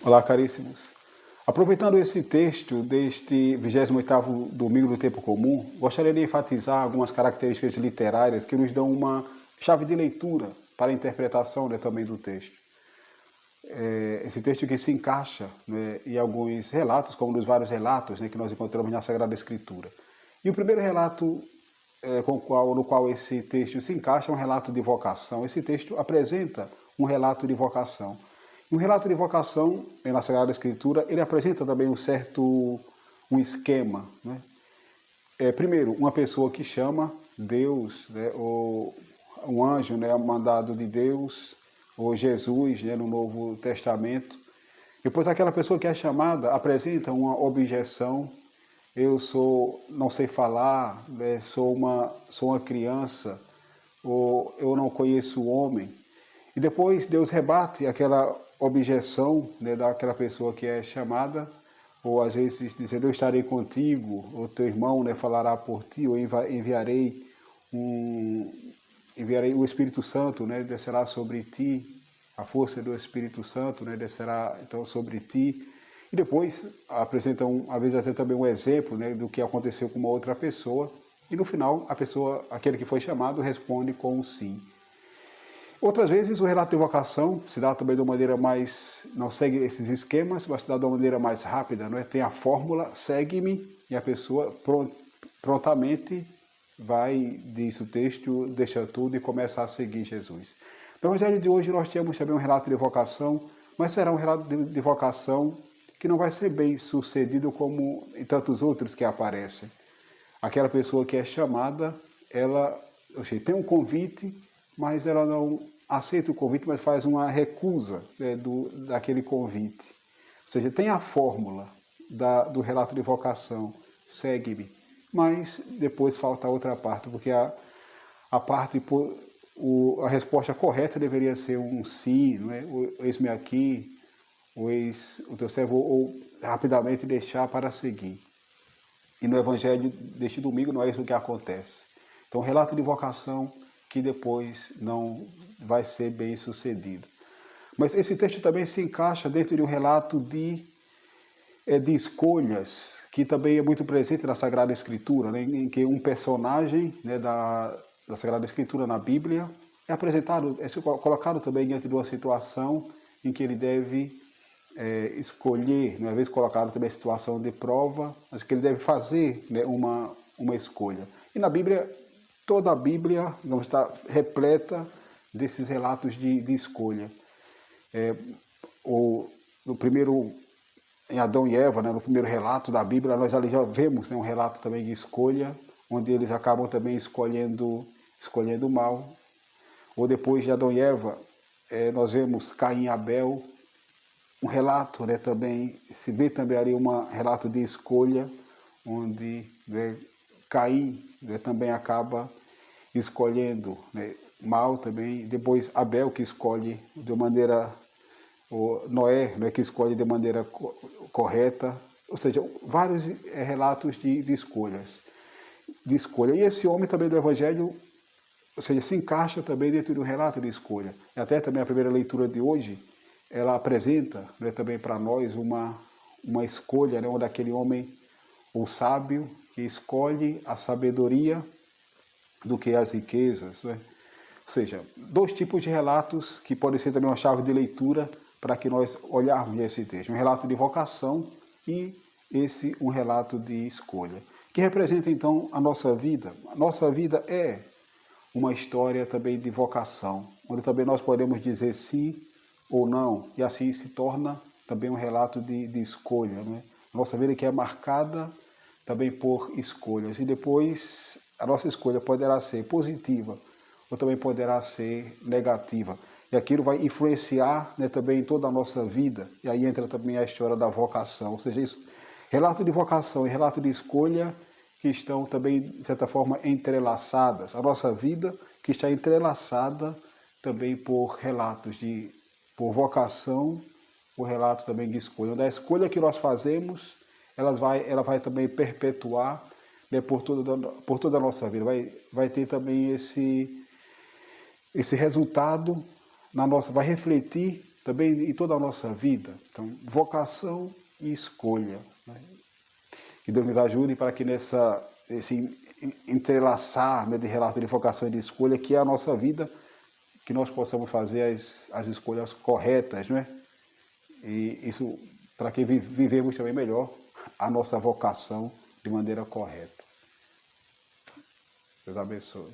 Olá, caríssimos. Aproveitando esse texto deste 28º domingo do tempo comum, gostaria de enfatizar algumas características literárias que nos dão uma chave de leitura para a interpretação, também do texto. Esse texto que se encaixa, em alguns relatos, como nos vários relatos, que nós encontramos na Sagrada Escritura. E o primeiro relato no qual esse texto se encaixa é um relato de vocação. Esse texto apresenta um relato de vocação. Um relato de vocação, na Sagrada Escritura, ele apresenta também um esquema. Primeiro, uma pessoa que chama Deus, ou um anjo, mandado de Deus, ou Jesus, no Novo Testamento. Depois, aquela pessoa que é chamada apresenta uma objeção. Eu não sei falar, sou uma criança, ou eu não conheço o homem. E depois Deus rebate aquela objeção, daquela pessoa que é chamada, ou às vezes dizendo, eu estarei contigo, ou teu irmão falará por ti, ou enviarei o Espírito Santo, descerá sobre ti, a força do Espírito Santo, descerá então sobre ti. E depois apresentam, às vezes até também um exemplo, do que aconteceu com uma outra pessoa, e no final aquele que foi chamado responde com um sim. Outras vezes o relato de vocação se dá também de uma maneira mais, não segue esses esquemas, mas se dá de uma maneira mais rápida, Tem a fórmula, segue-me, e a pessoa prontamente vai, diz o texto, deixa tudo e começa a seguir Jesus. No Evangelho de hoje nós temos também um relato de vocação, mas será um relato de vocação que não vai ser bem sucedido como em tantos outros que aparecem. Aquela pessoa que é chamada, ela tem um convite, mas ela não aceita o convite, mas faz uma recusa daquele convite. Ou seja, tem a fórmula do relato de vocação, segue-me, mas depois falta a outra parte, porque a resposta correta deveria ser um sim, eis-me aqui, o teu servo, ou rapidamente deixar para seguir. E no Evangelho deste domingo não é isso que acontece. Então, relato de vocação que depois não vai ser bem sucedido. Mas esse texto também se encaixa dentro de um relato de escolhas, que também é muito presente na Sagrada Escritura, em que um personagem da Sagrada Escritura na Bíblia é apresentado, é colocado também diante de uma situação em que ele deve escolher, às vezes colocado também a situação de prova, mas que ele deve fazer uma escolha. E na Bíblia, toda a Bíblia está repleta desses relatos de escolha. No primeiro, em Adão e Eva, no primeiro relato da Bíblia, nós ali já vemos um relato também de escolha, onde eles acabam também escolhendo o mal. Ou depois de Adão e Eva, nós vemos Caim e Abel, um relato, também, se vê também ali um relato de escolha, onde Caim também acaba escolhendo mal também, depois Abel que escolhe de maneira, Noé que escolhe de maneira correta, ou seja, vários relatos de escolhas. E esse homem também do Evangelho, ou seja, se encaixa também dentro do relato de escolha. E até também a primeira leitura de hoje, ela apresenta também para nós uma escolha, onde aquele homem, o sábio, que escolhe a sabedoria do que as riquezas. Ou seja, dois tipos de relatos que podem ser também uma chave de leitura para que nós olharmos esse texto. Um relato de vocação e um relato de escolha, que representa então a nossa vida. A nossa vida é uma história também de vocação, onde também nós podemos dizer sim ou não, e assim se torna também um relato de escolha. A nossa vida que é marcada também por escolhas, e depois a nossa escolha poderá ser positiva, ou também poderá ser negativa. E aquilo vai influenciar também em toda a nossa vida, e aí entra também a história da vocação, ou seja, isso, relato de vocação e relato de escolha que estão também, de certa forma, entrelaçadas. A nossa vida que está entrelaçada também por relatos por vocação, o relato também de escolha. Da escolha que nós fazemos, ela vai também perpetuar por toda a nossa vida. Vai ter também esse resultado vai refletir também em toda a nossa vida. Então, vocação e escolha. Né? Que Deus nos ajude para que esse entrelaçar, né, de relato de vocação e de escolha, que é a nossa vida, que nós possamos fazer as escolhas corretas, né? E isso para que vivemos também melhor a nossa vocação de maneira correta. Deus abençoe.